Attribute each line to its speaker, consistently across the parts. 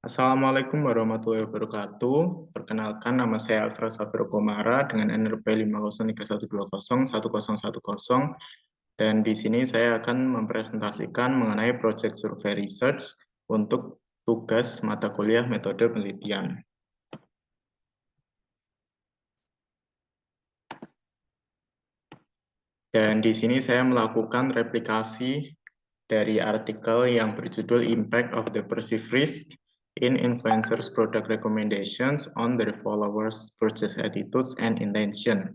Speaker 1: Assalamualaikum warahmatullahi wabarakatuh. Perkenalkan, nama saya Asra Sabro Komara dengan NRP 50312010110, dan di sini saya akan mempresentasikan mengenai Project Survey Research untuk tugas mata kuliah metode penelitian. Dan di sini saya melakukan replikasi dari artikel yang berjudul Impact of the Perceived Risk in Influencers Product Recommendations on Their Followers' Purchase Attitudes and Intention.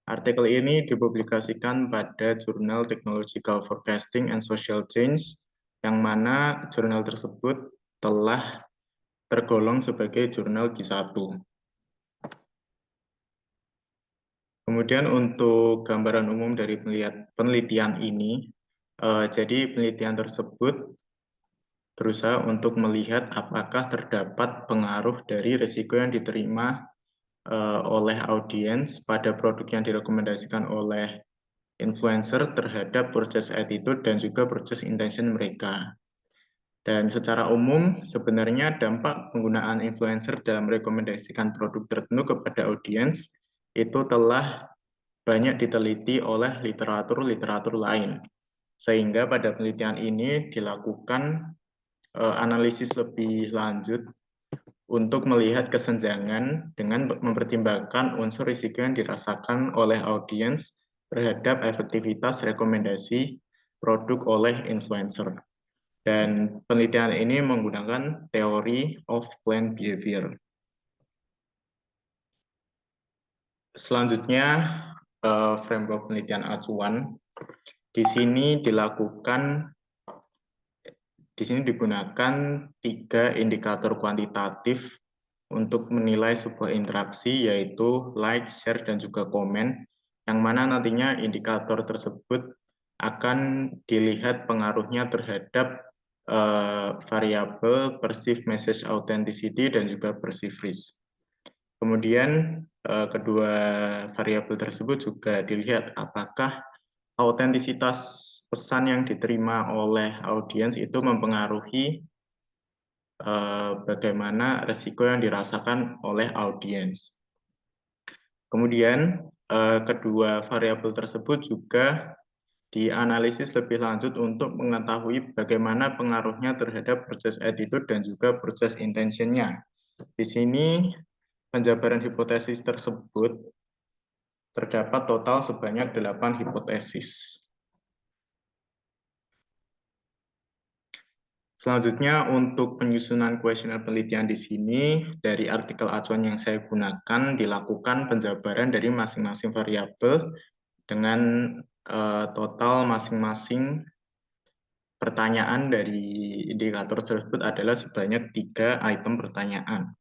Speaker 1: Artikel ini dipublikasikan pada jurnal Technological Forecasting and Social Change, yang mana jurnal tersebut telah tergolong sebagai jurnal Q1. Kemudian untuk gambaran umum dari penelitian ini, jadi penelitian tersebut berusaha untuk melihat apakah terdapat pengaruh dari risiko yang diterima oleh audiens pada produk yang direkomendasikan oleh influencer terhadap purchase attitude dan juga purchase intention mereka. Dan secara umum, sebenarnya dampak penggunaan influencer dalam merekomendasikan produk tertentu kepada audiens itu telah banyak diteliti oleh literatur lain. Sehingga pada penelitian ini dilakukan analisis lebih lanjut untuk melihat kesenjangan dengan mempertimbangkan unsur risiko yang dirasakan oleh audiens terhadap efektivitas rekomendasi produk oleh influencer. Dan penelitian ini menggunakan teori of planned behavior. Selanjutnya, framework penelitian acuan. Di sini digunakan 3 indikator kuantitatif untuk menilai sebuah interaksi, yaitu like, share, dan juga komen, yang mana nantinya indikator tersebut akan dilihat pengaruhnya terhadap variabel perceived message authenticity dan juga perceived risk. Kemudian kedua variabel tersebut juga dilihat apakah autentisitas pesan yang diterima oleh audiens itu mempengaruhi bagaimana risiko yang dirasakan oleh audiens. Kemudian kedua variabel tersebut juga dianalisis lebih lanjut untuk mengetahui bagaimana pengaruhnya terhadap purchase attitude dan juga purchase intention-nya. Di sini penjabaran hipotesis tersebut terdapat total sebanyak 8 hipotesis. Selanjutnya, untuk penyusunan kuesioner penelitian di sini, dari artikel acuan yang saya gunakan dilakukan penjabaran dari masing-masing variabel dengan total masing-masing pertanyaan dari indikator tersebut adalah sebanyak 3 item pertanyaan.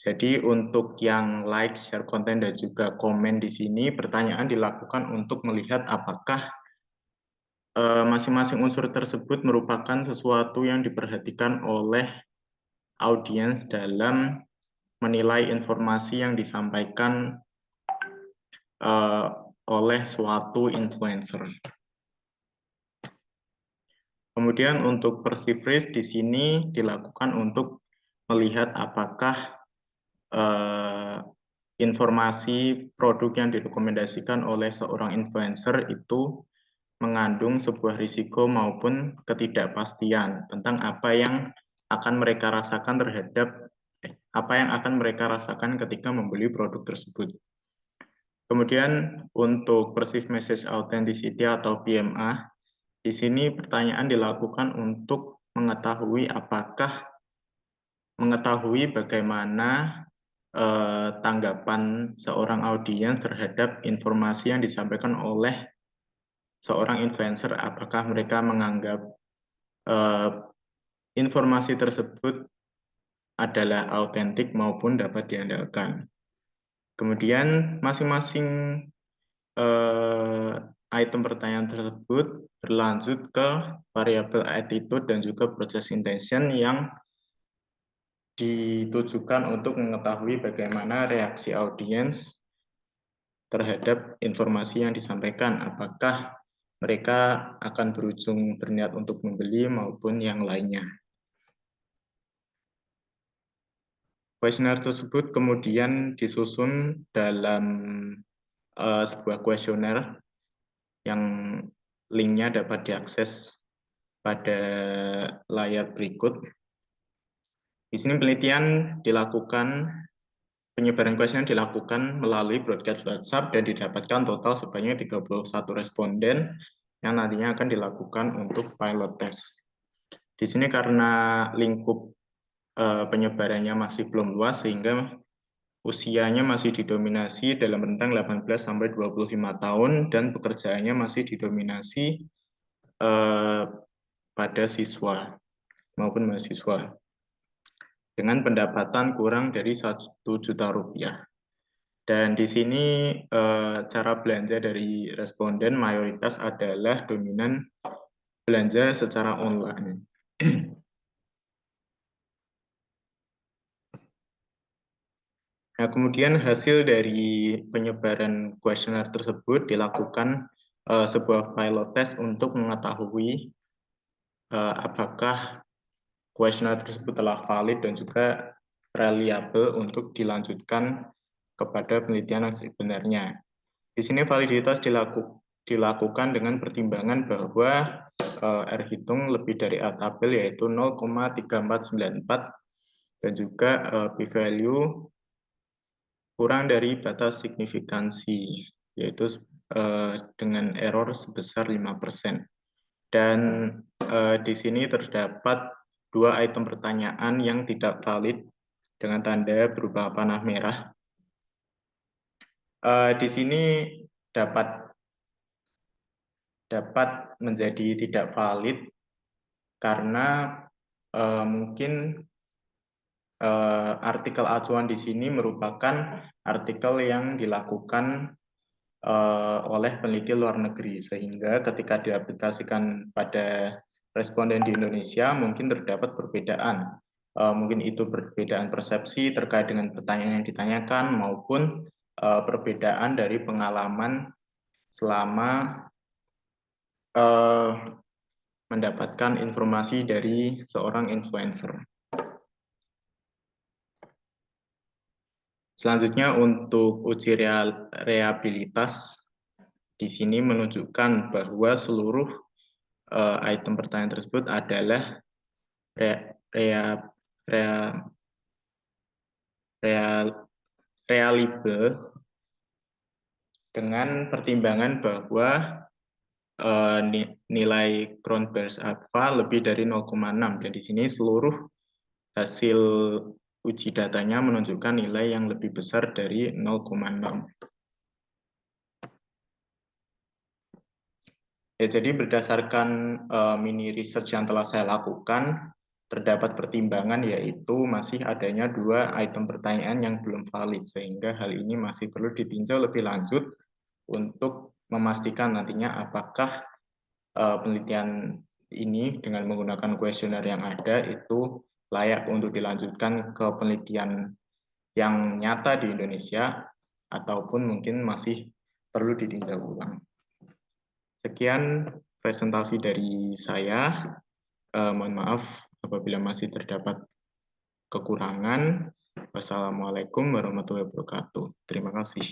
Speaker 1: Jadi untuk yang like, share konten, dan juga komen di sini, pertanyaan dilakukan untuk melihat apakah masing-masing unsur tersebut merupakan sesuatu yang diperhatikan oleh audiens dalam menilai informasi yang disampaikan oleh suatu influencer. Kemudian untuk perceived risk di sini dilakukan untuk melihat apakah informasi produk yang direkomendasikan oleh seorang influencer itu mengandung sebuah risiko maupun ketidakpastian tentang apa yang akan mereka rasakan ketika membeli produk tersebut. Kemudian untuk perceived message authenticity atau PMA, di sini pertanyaan dilakukan untuk mengetahui bagaimana tanggapan seorang audiens terhadap informasi yang disampaikan oleh seorang influencer, apakah mereka menganggap informasi tersebut adalah autentik maupun dapat diandalkan. Kemudian masing-masing item pertanyaan tersebut berlanjut ke variabel attitude dan juga process intention yang ditujukan untuk mengetahui bagaimana reaksi audiens terhadap informasi yang disampaikan, apakah mereka akan berujung berniat untuk membeli maupun yang lainnya. Kuesioner tersebut kemudian disusun dalam sebuah kuesioner yang linknya dapat diakses pada layar berikut. Di sini penyebaran kuesioner dilakukan melalui broadcast WhatsApp dan didapatkan total sebanyak 31 responden yang nantinya akan dilakukan untuk pilot test. Di sini karena lingkup penyebarannya masih belum luas sehingga usianya masih didominasi dalam rentang 18 sampai 25 tahun dan pekerjaannya masih didominasi pada siswa maupun mahasiswa dengan pendapatan kurang dari 1 juta rupiah. Dan di sini cara belanja dari responden mayoritas adalah dominan belanja secara online. Nah, kemudian hasil dari penyebaran kuesioner tersebut dilakukan sebuah pilot test untuk mengetahui apakah kuesioner tersebut telah valid dan juga reliable untuk dilanjutkan kepada penelitian yang sebenarnya. Di sini validitas dilakukan dengan pertimbangan bahwa R hitung lebih dari A tabel yaitu 0,3494 dan juga p-value kurang dari batas signifikansi yaitu dengan error sebesar 5%. Dan di sini terdapat 2 item pertanyaan yang tidak valid dengan tanda berupa panah merah. Di sini dapat menjadi tidak valid karena mungkin artikel acuan di sini merupakan artikel yang dilakukan oleh peneliti luar negeri, sehingga ketika diaplikasikan pada responden di Indonesia mungkin terdapat perbedaan. Mungkin itu perbedaan persepsi terkait dengan pertanyaan yang ditanyakan maupun perbedaan dari pengalaman selama mendapatkan informasi dari seorang influencer. Selanjutnya untuk uji reliabilitas di sini menunjukkan bahwa seluruh item pertanyaan tersebut adalah reliable dengan pertimbangan bahwa nilai ground bears alpha lebih dari 0,6 dan di sini seluruh hasil uji datanya menunjukkan nilai yang lebih besar dari 0,6. Ya, jadi berdasarkan mini research yang telah saya lakukan, terdapat pertimbangan yaitu masih adanya 2 item pertanyaan yang belum valid, sehingga hal ini masih perlu ditinjau lebih lanjut untuk memastikan nantinya apakah penelitian ini dengan menggunakan kuesioner yang ada itu layak untuk dilanjutkan ke penelitian yang nyata di Indonesia ataupun mungkin masih perlu ditinjau ulang. Sekian presentasi dari saya. Mohon maaf apabila masih terdapat kekurangan. Wassalamualaikum warahmatullahi wabarakatuh. Terima kasih.